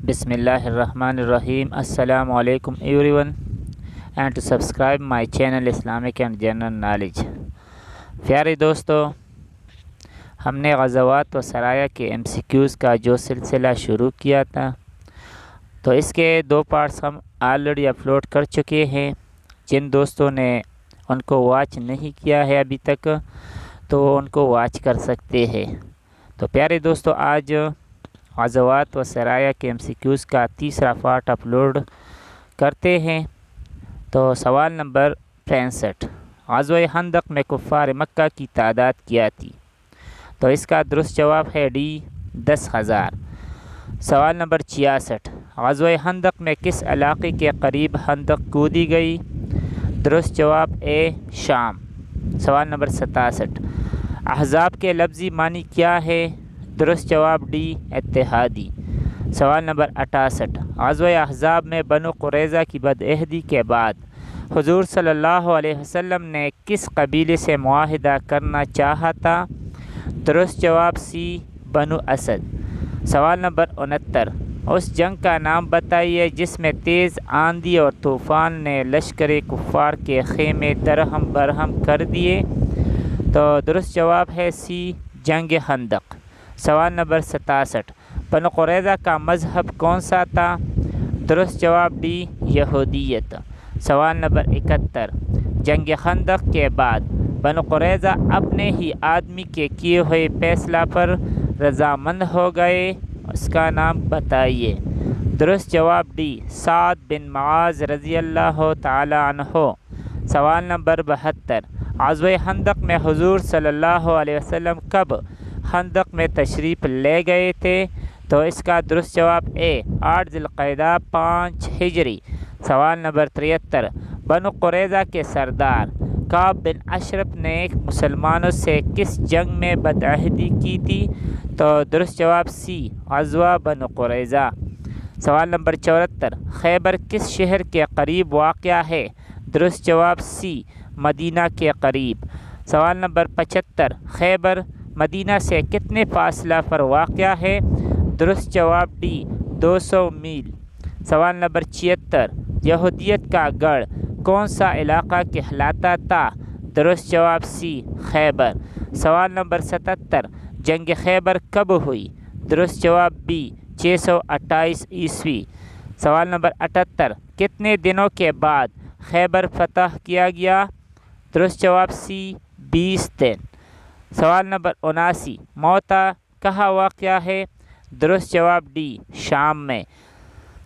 بسم اللہ الرحمن الرحیم. السلام علیکم everyone and to subscribe my channel Islamic and general knowledge. پیارے دوستو، ہم نے غزوات و سرایا کے MCQs کا جو سلسلہ شروع کیا تھا تو اس کے 2 پارٹس ہم آلریڈی اپلوڈ کر چکے ہیں. جن دوستوں نے ان کو واچ نہیں کیا ہے ابھی تک تو ان کو واچ کر سکتے ہیں. تو پیارے دوستو، آج غزوات و سرایا کے MCQs کا تیسرا پارٹ اپلوڈ کرتے ہیں. تو سوال نمبر 65، غزوہ خندق میں کفار مکہ کی تعداد کیا تھی؟ تو اس کا درست جواب ہے ڈی، 10,000. سوال نمبر 66، غزوہ خندق میں کس علاقے کے قریب خندق کودی گئی؟ درست جواب اے، شام. سوال نمبر 67، احزاب کے لفظی معنی کیا ہے؟ درست جواب ڈی، اتحادی. سوال نمبر 68، غزوہ احزاب میں بنو قریظہ کی بدعہدی کے بعد حضور صلی اللہ علیہ وسلم نے کس قبیلے سے معاہدہ کرنا چاہا تھا؟ درست جواب سی، بنو اسد. سوال نمبر 69، اس جنگ کا نام بتائیے جس میں تیز آندھی اور طوفان نے لشکر کفار کے خیمے درہم برہم کر دیے. تو درست جواب ہے سی، جنگ خندق. سوال نمبر 67، بنو قریظہ کا مذہب کون سا تھا؟ درست جواب ڈی، یہودیت. سوال نمبر 71، جنگ خندق کے بعد بنو قریظہ اپنے ہی آدمی کے کیے ہوئے فیصلہ پر رضامند ہو گئے، اس کا نام بتائیے. درست جواب ڈی، سعد بن معاذ رضی اللہ تعالی عنہ. سوال نمبر 72، غزوہ خندق میں حضور صلی اللہ علیہ وسلم کب خندق میں تشریف لے گئے تھے؟ تو اس کا درست جواب اے، 8 ذی القعدہ 5 ہجری. سوال نمبر 73، بنو قریظہ کے سردار کعب بن اشرف نے مسلمانوں سے کس جنگ میں بدعہدی کی تھی؟ تو درست جواب سی، غزوہ بنو قریظہ. سوال نمبر 74، خیبر کس شہر کے قریب واقع ہے؟ درست جواب سی، مدینہ کے قریب. سوال نمبر 75، خیبر مدینہ سے کتنے فاصلہ پر واقع ہے؟ درست جواب ڈی، 200 میل. سوال نمبر 76، یہودیت کا گڑھ کون سا علاقہ کہلاتا تھا؟ درست جواب سی، خیبر. سوال نمبر 77، جنگ خیبر کب ہوئی؟ درست جواب بی، 628 عیسوی. سوال نمبر 78، کتنے دنوں کے بعد خیبر فتح کیا گیا؟ درست جواب سی، 20 دن. سوال نمبر 79، موتا کہاں واقع ہے؟ درست جواب ڈی، شام میں.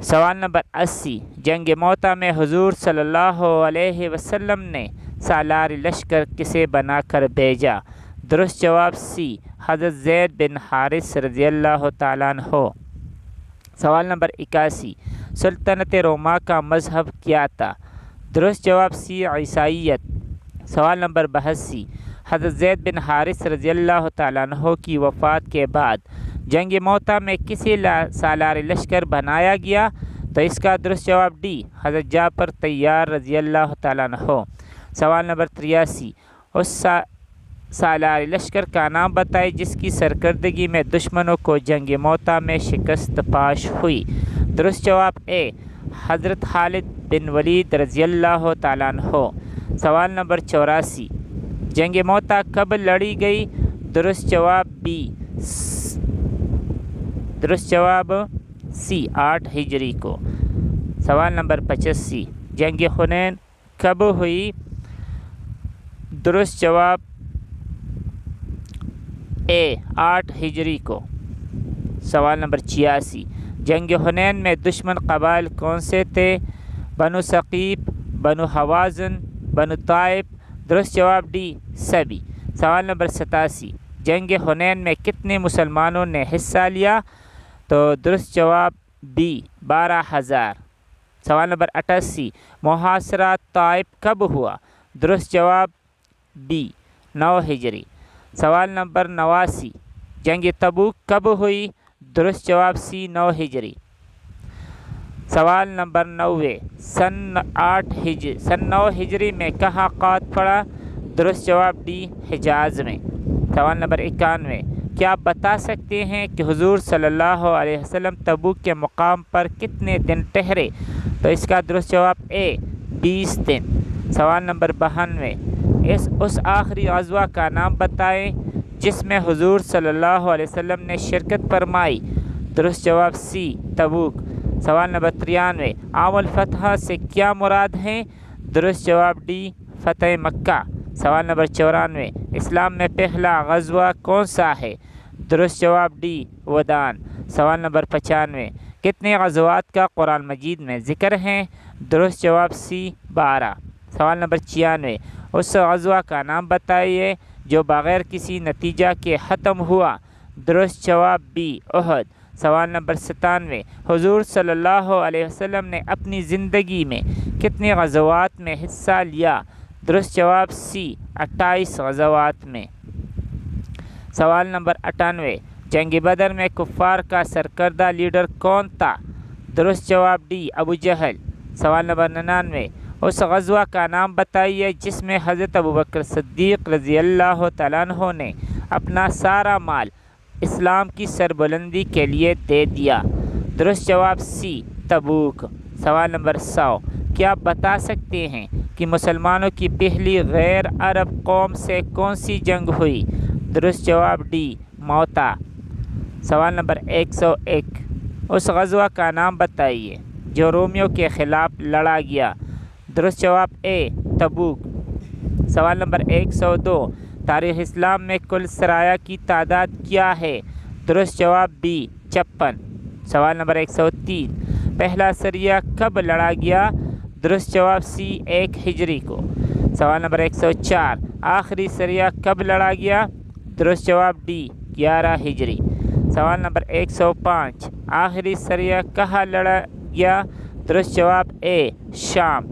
سوال نمبر 80، جنگ موتا میں حضور صلی اللہ علیہ وسلم نے سالار لشکر کسے بنا کر بھیجا؟ درست جواب سی، حضرت زید بن حارث رضی اللہ تعالیٰ عنہ. سوال نمبر 81، سلطنت روما کا مذہب کیا تھا؟ درست جواب سی، عیسائیت. سوال نمبر 82، حضرت زید بن حارث رضی اللہ تعالیٰ عنہ کی وفات کے بعد جنگ موتا میں کسی سالار لشکر بنایا گیا؟ تو اس کا درست جواب ڈی، حضرت جعفر طیار رضی اللہ تعالیٰ عنہ. سوال نمبر 83، اس سالار لشکر کا نام بتائے جس کی سرکردگی میں دشمنوں کو جنگ موتا میں شکست پاش ہوئی؟ درست جواب اے، حضرت خالد بن ولید رضی اللہ تعالیٰ عنہ. سوال نمبر 84، جنگ موتا کب لڑی گئی؟ درست جواب بی، درست جواب سی، 8 ہجری کو. سوال نمبر 85، جنگ حنین کب ہوئی؟ درست جواب اے، 8 ہجری کو. سوال نمبر 86، جنگ حنین میں دشمن قبائل کون سے تھے؟ بنو ثقیف، بنو حوازن، بنو طائف. درست جواب ڈی، سبھی. سوال نمبر 87، جنگ حنین میں کتنے مسلمانوں نے حصہ لیا؟ تو درست جواب بی، 12,000. سوال نمبر 88، محاصرہ طائف کب ہوا؟ درست جواب بی، 9 ہجری. سوال نمبر 89، جنگ تبوک کب ہوئی؟ درست جواب سی، 9 ہجری. سوال نمبر 90، سن 9 ہجری میں کہاں قحط پڑا؟ درست جواب ڈی، حجاز میں. سوال نمبر 91، کیا آپ بتا سکتے ہیں کہ حضور صلی اللہ علیہ وسلم تبوک کے مقام پر کتنے دن ٹھہرے؟ تو اس کا درست جواب اے 20 دن۔ سوال نمبر 92، اس آخری غزوہ کا نام بتائیں جس میں حضور صلی اللہ علیہ وسلم نے شرکت فرمائی۔ درست جواب سی تبوک۔ سوال نمبر 93، عام الفتح سے کیا مراد ہیں؟ درست جواب ڈی فتح مکہ۔ سوال نمبر 94، اسلام میں پہلا غزوہ کون سا ہے؟ درست جواب ڈی ودان۔ سوال نمبر 95، کتنے غزوات کا قرآن مجید میں ذکر ہیں؟ درست جواب سی 12۔ سوال نمبر 96، اس غزوہ کا نام بتائیے جو بغیر کسی نتیجہ کے ختم ہوا۔ درست جواب بی احد۔ سوال نمبر 97، حضور صلی اللہ علیہ وسلم نے اپنی زندگی میں کتنے غزوات میں حصہ لیا؟ درست جواب سی 28 غزوات میں۔ سوال نمبر 98، جنگ بدر میں کفار کا سرکردہ لیڈر کون تھا؟ درست جواب ڈی ابو جہل۔ سوال نمبر 99، اس غزوہ کا نام بتائیے جس میں حضرت ابوبکر صدیق رضی اللہ تعالیٰ عنہ نے اپنا سارا مال اسلام کی سربلندی کے لیے دے دیا۔ درست جواب سی تبوک۔ سوال نمبر 100، کیا آپ بتا سکتے ہیں کہ مسلمانوں کی پہلی غیر عرب قوم سے کون سی جنگ ہوئی؟ درست جواب ڈی موتا۔ سوال نمبر 101، اس غزوہ کا نام بتائیے جو رومیوں کے خلاف لڑا گیا۔ درست جواب اے تبوک۔ سوال نمبر 102، تاریخ اسلام میں کل سرایہ کی تعداد کیا ہے؟ درست جواب بی 56۔ سوال نمبر 103، پہلا سریہ کب لڑا گیا؟ درست جواب سی 1 ہجری کو۔ سوال نمبر 104، آخری سریہ کب لڑا گیا؟ درست جواب ڈی 11 ہجری۔ سوال نمبر 105، آخری سریہ کہاں لڑا گیا؟ درست جواب اے شام۔